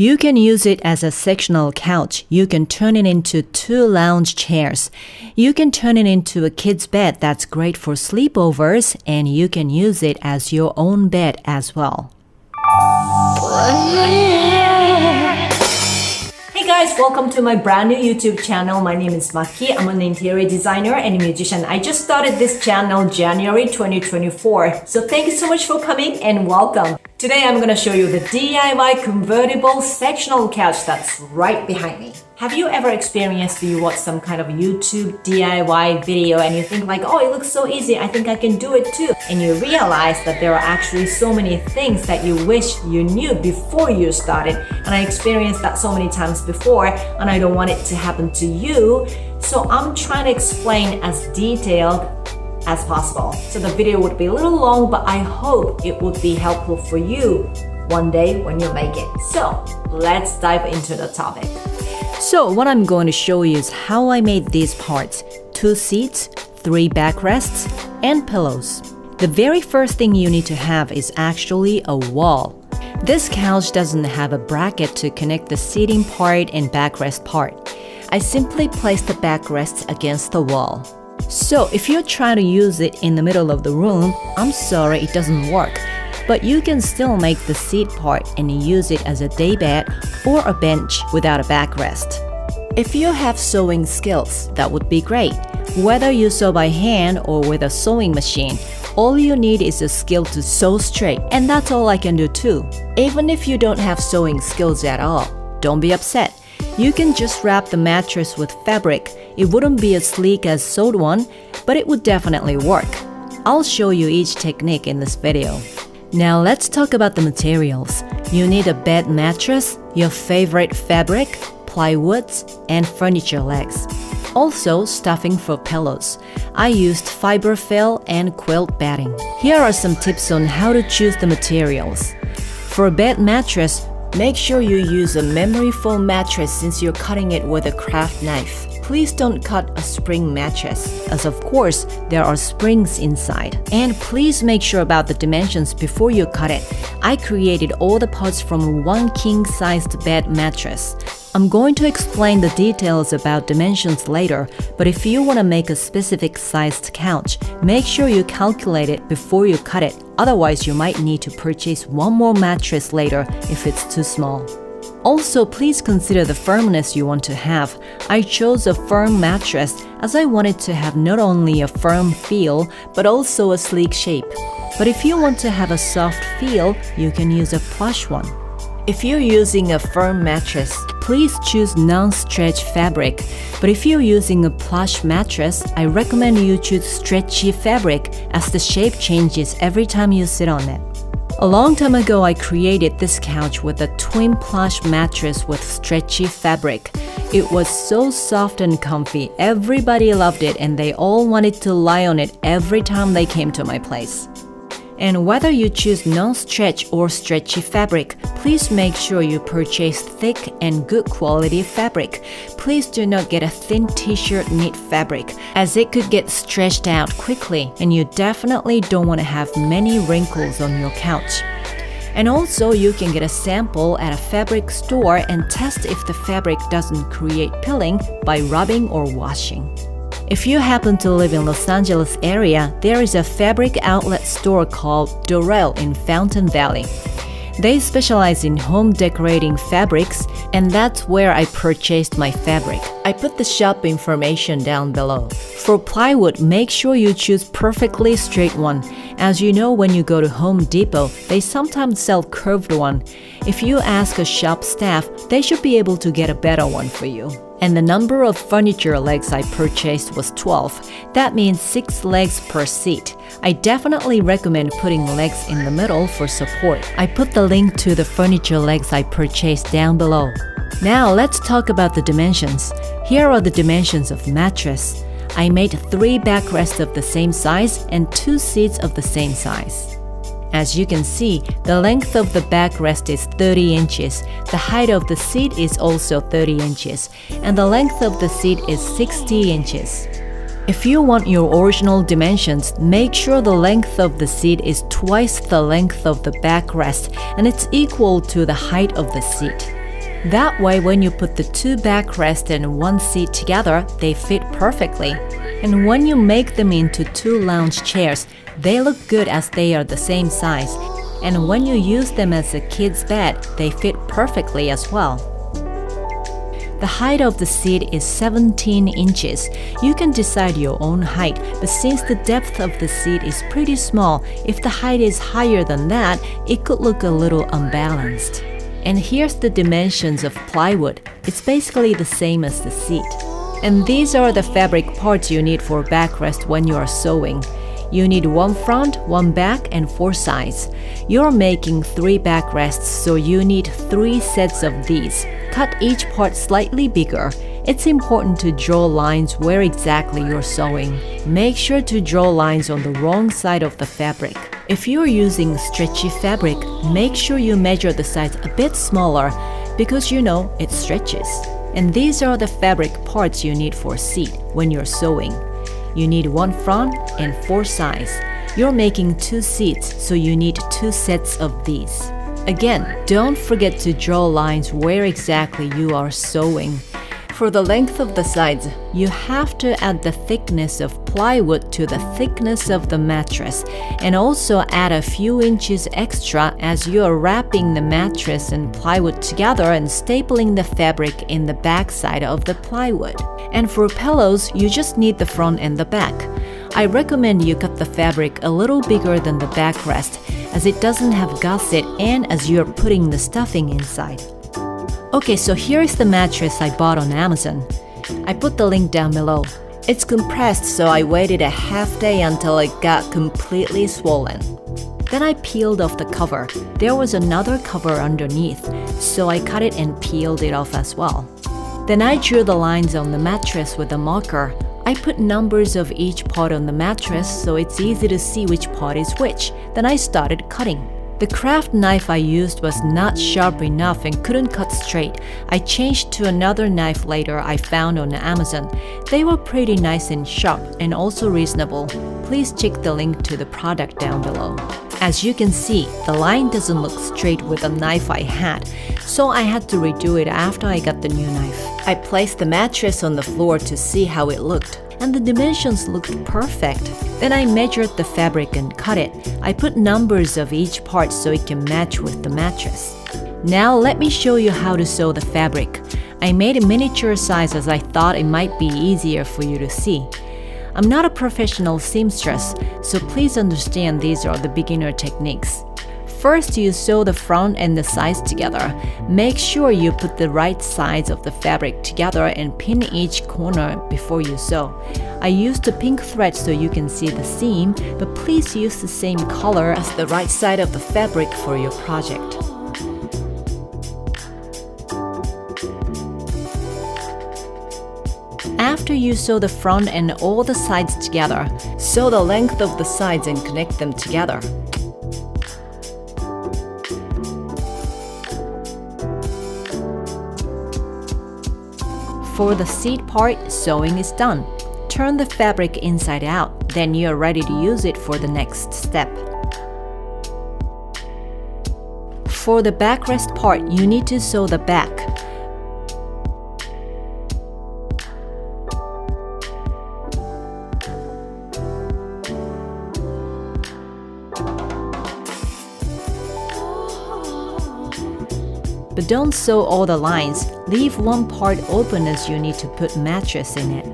You can use it as a sectional couch. You can turn it into 2 lounge chairs. You can turn it into a kid's bed that's great for sleepovers, and you can use it as your own bed as well. Hey guys, welcome to my brand new YouTube channel. My name is Maki. I'm an interior designer and musician. I just started this channel January 2024. So thank you so much for coming and welcome. Today I'm gonna show you the DIY convertible sectional couch that's right behind me. Have you ever experienced you watch some kind of YouTube DIY video and you think like, oh, it looks so easy, I think I can do it too. And you realize that there are actually so many things that you wish you knew before you started. And I experienced that so many times before, and I don't want it to happen to you. So I'm trying to explain as detailed as possible. So the video would be a little long, but I hope it would be helpful for you one day when you make it. So let's dive into the topic. So what I'm going to show you is how I made these parts: 2 seats, 3 backrests, and pillows. The very first thing you need to have is actually a wall. This couch doesn't have a bracket to connect the seating part and backrest part. I simply placed the backrests against the wall. So if you're trying to use it in the middle of the room, I'm sorry, it doesn't work. But you can still make the seat part and use it as a daybed or a bench without a backrest. If you have sewing skills, that would be great. Whether you sew by hand or with a sewing machine, all you need is a skill to sew straight, and that's all I can do too. Even if you don't have sewing skills at all, don't be upset. You can just wrap the mattress with fabric. It wouldn't be as sleek as sewed one, but it would definitely work. I'll show you each technique in this video. Now let's talk about the materials. You need a bed mattress, your favorite fabric, plywoods, and furniture legs. Also, stuffing for pillows. I used fiberfill and quilt batting. Here are some tips on how to choose the materials. For a bed mattress, make sure you use a memory foam mattress since you're cutting it with a craft knife. Please don't cut a spring mattress, as of course, there are springs inside. And please make sure about the dimensions before you cut it. I created all the parts from one king-sized bed mattress. I'm going to explain the details about dimensions later, but if you want to make a specific sized couch, make sure you calculate it before you cut it. Otherwise, you might need to purchase one more mattress later if it's too small. Also, please consider the firmness you want to have. I chose a firm mattress as I wanted to have not only a firm feel, but also a sleek shape. But if you want to have a soft feel, you can use a plush one. If you're using a firm mattress, please choose non-stretch fabric. But if you're using a plush mattress, I recommend you choose stretchy fabric as the shape changes every time you sit on it. A long time ago, I created this couch with a twin plush mattress with stretchy fabric. It was so soft and comfy. Everybody loved it and they all wanted to lie on it every time they came to my place. And whether you choose non-stretch or stretchy fabric, please make sure you purchase thick and good quality fabric. Please do not get a thin t-shirt knit fabric, as it could get stretched out quickly, and you definitely don't want to have many wrinkles on your couch. And also, you can get a sample at a fabric store and test if the fabric doesn't create pilling by rubbing or washing. If you happen to live in Los Angeles area, there is a fabric outlet store called Dorel in Fountain Valley. They specialize in home decorating fabrics, and that's where I purchased my fabric. I put the shop information down below. For plywood, make sure you choose perfectly straight one. As you know, when you go to Home Depot, they sometimes sell curved one. If you ask a shop staff, they should be able to get a better one for you. And the number of furniture legs I purchased was 12. That means 6 legs per seat. I definitely recommend putting legs in the middle for support. I put the link to the furniture legs I purchased down below. Now let's talk about the dimensions. Here are the dimensions of mattress. I made 3 backrests of the same size and 2 seats of the same size. As you can see, the length of the backrest is 30 inches, the height of the seat is also 30 inches, and the length of the seat is 60 inches. If you want your original dimensions, make sure the length of the seat is twice the length of the backrest and it's equal to the height of the seat. That way, when you put the two backrests and one seat together, they fit perfectly. And when you make them into two lounge chairs, they look good as they are the same size. And when you use them as a kid's bed, they fit perfectly as well. The height of the seat is 17 inches. You can decide your own height, but since the depth of the seat is pretty small, if the height is higher than that, it could look a little unbalanced. And here's the dimensions of plywood. It's basically the same as the seat. And these are the fabric parts you need for backrest when you are sewing. You need one front, one back, and 4 sides. You're making 3 backrests, so you need 3 sets of these. Cut each part slightly bigger. It's important to draw lines where exactly you're sewing. Make sure to draw lines on the wrong side of the fabric. If you're using stretchy fabric, make sure you measure the sides a bit smaller because you know it stretches. And these are the fabric parts you need for seat when you're sewing. You need 1 front and 4 sides. You're making 2 seats, so you need 2 sets of these. Again, don't forget to draw lines where exactly you are sewing. For the length of the sides, you have to add the thickness of plywood to the thickness of the mattress, and also add a few inches extra as you are wrapping the mattress and plywood together and stapling the fabric in the back side of the plywood. And for pillows, you just need the front and the back. I recommend you cut the fabric a little bigger than the backrest, as it doesn't have gusset and as you're putting the stuffing inside. Okay, so here is the mattress I bought on Amazon. I put the link down below. It's compressed, so I waited a half day until it got completely swollen. Then I peeled off the cover. There was another cover underneath, so I cut it and peeled it off as well. Then I drew the lines on the mattress with a marker. I put numbers of each part on the mattress so it's easy to see which part is which. Then I started cutting. The craft knife I used was not sharp enough and couldn't cut straight. I changed to another knife later I found on Amazon. They were pretty nice and sharp and also reasonable. Please check the link to the product down below. As you can see, the line doesn't look straight with the knife I had, so I had to redo it after I got the new knife. I placed the mattress on the floor to see how it looked, and the dimensions looked perfect. Then I measured the fabric and cut it. I put numbers of each part so it can match with the mattress. Now let me show you how to sew the fabric. I made a miniature size as I thought it might be easier for you to see. I'm not a professional seamstress, so please understand these are the beginner techniques. First, you sew the front and the sides together. Make sure you put the right sides of the fabric together and pin each corner before you sew. I used a pink thread so you can see the seam, but please use the same color as the right side of the fabric for your project. After you sew the front and all the sides together, sew the length of the sides and connect them together. For the seat part, sewing is done. Turn the fabric inside out, then you are ready to use it for the next step. For the backrest part, you need to sew the back. But don't sew all the lines. Leave one part open as you need to put mattress in it.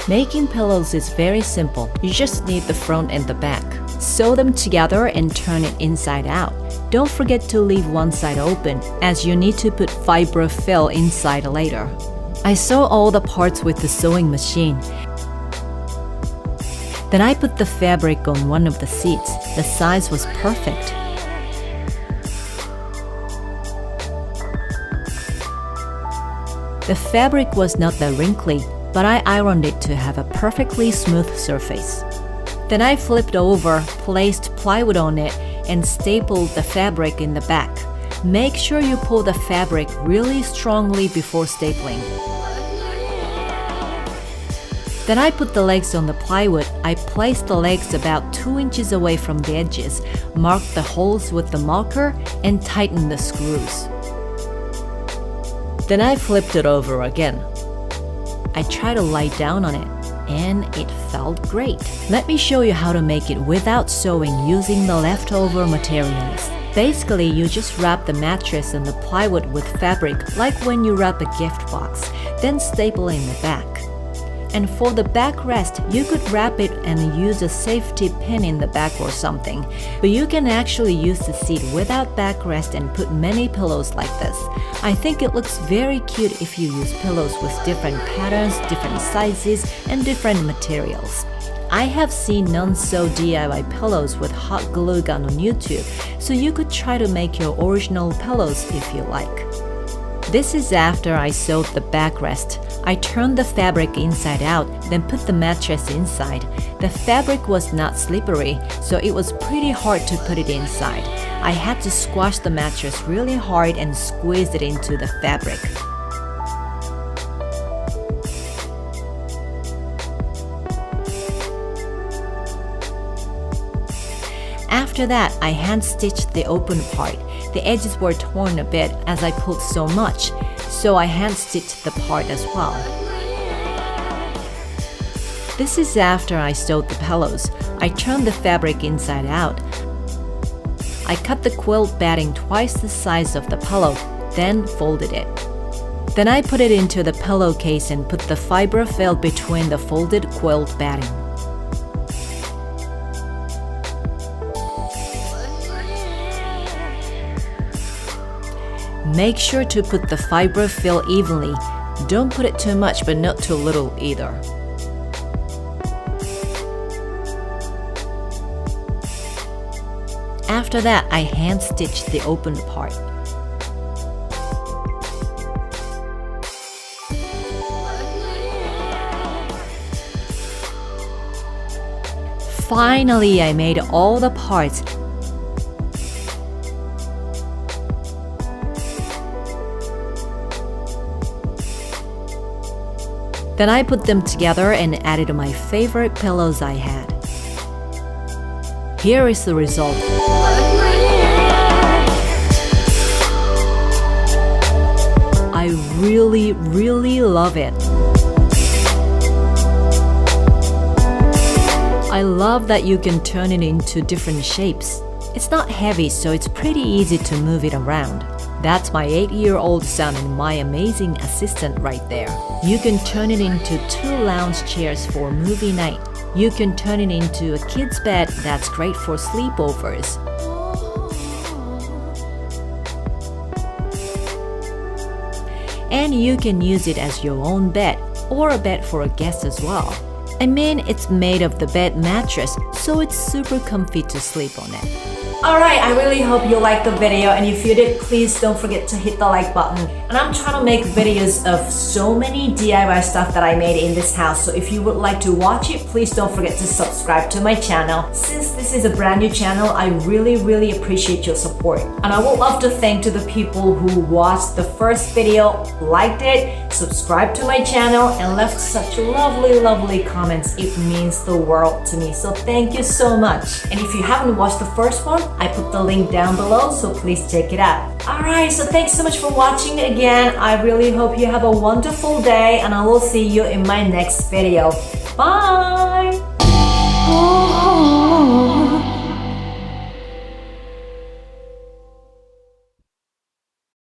Making pillows is very simple. You just need the front and the back. Sew them together and turn it inside out. Don't forget to leave one side open, as you need to put fiber fill inside later. I sew all the parts with the sewing machine. Then I put the fabric on one of the seats. The size was perfect. The fabric was not that wrinkly, but I ironed it to have a perfectly smooth surface. Then I flipped over, placed plywood on it, and stapled the fabric in the back. Make sure you pull the fabric really strongly before stapling. Then I put the legs on the plywood. I placed the legs about 2 inches away from the edges, marked the holes with the marker, and tightened the screws. Then I flipped it over again. I tried to lie down on it, and it felt great. Let me show you how to make it without sewing using the leftover materials. Basically, you just wrap the mattress and the plywood with fabric like when you wrap a gift box, then staple in the back. And for the backrest, you could wrap it and use a safety pin in the back or something. But you can actually use the seat without backrest and put many pillows like this. I think it looks very cute if you use pillows with different patterns, different sizes, and different materials. I have seen non-sew DIY pillows with hot glue gun on YouTube, so you could try to make your original pillows if you like. This is after I sewed the backrest. I turned the fabric inside out, then put the mattress inside. The fabric was not slippery, so it was pretty hard to put it inside. I had to squash the mattress really hard and squeeze it into the fabric. After that, I hand-stitched the open part. The edges were torn a bit as I pulled so much, so I hand-stitched the part as well. This is after I sewed the pillows. I turned the fabric inside out. I cut the quilt batting twice the size of the pillow, then folded it. Then I put it into the pillowcase and put the fiber fill between the folded quilt batting. Make sure to put the fiber fill evenly. Don't put it too much but not too little either. After that, I hand-stitched the open part. Finally, I made all the parts. Then I put them together and added my favorite pillows I had. Here is the result. I really love it. I love that you can turn it into different shapes. It's not heavy, so it's pretty easy to move it around. That's my 8-year-old son and my amazing assistant right there. You can turn it into 2 lounge chairs for movie night. You can turn it into a kid's bed that's great for sleepovers. And you can use it as your own bed or a bed for a guest as well. I mean, it's made of the bed mattress, so it's super comfy to sleep on it. Alright, I really hope you liked the video, and if you did, please don't forget to hit the like button. And I'm trying to make videos of so many DIY stuff that I made in this house, so if you would like to watch it, please don't forget to subscribe to my channel. Since this is a brand new channel, I really appreciate your support. And I would love to thank to the people who watched the first video, liked it, subscribed to my channel, and left such lovely comments. It means the world to me, so thank you so much. And if you haven't watched the first one, I put the link down below, so please check it out. Alright, so thanks so much for watching again. I really hope you have a wonderful day, and I will see you in my next video. Bye!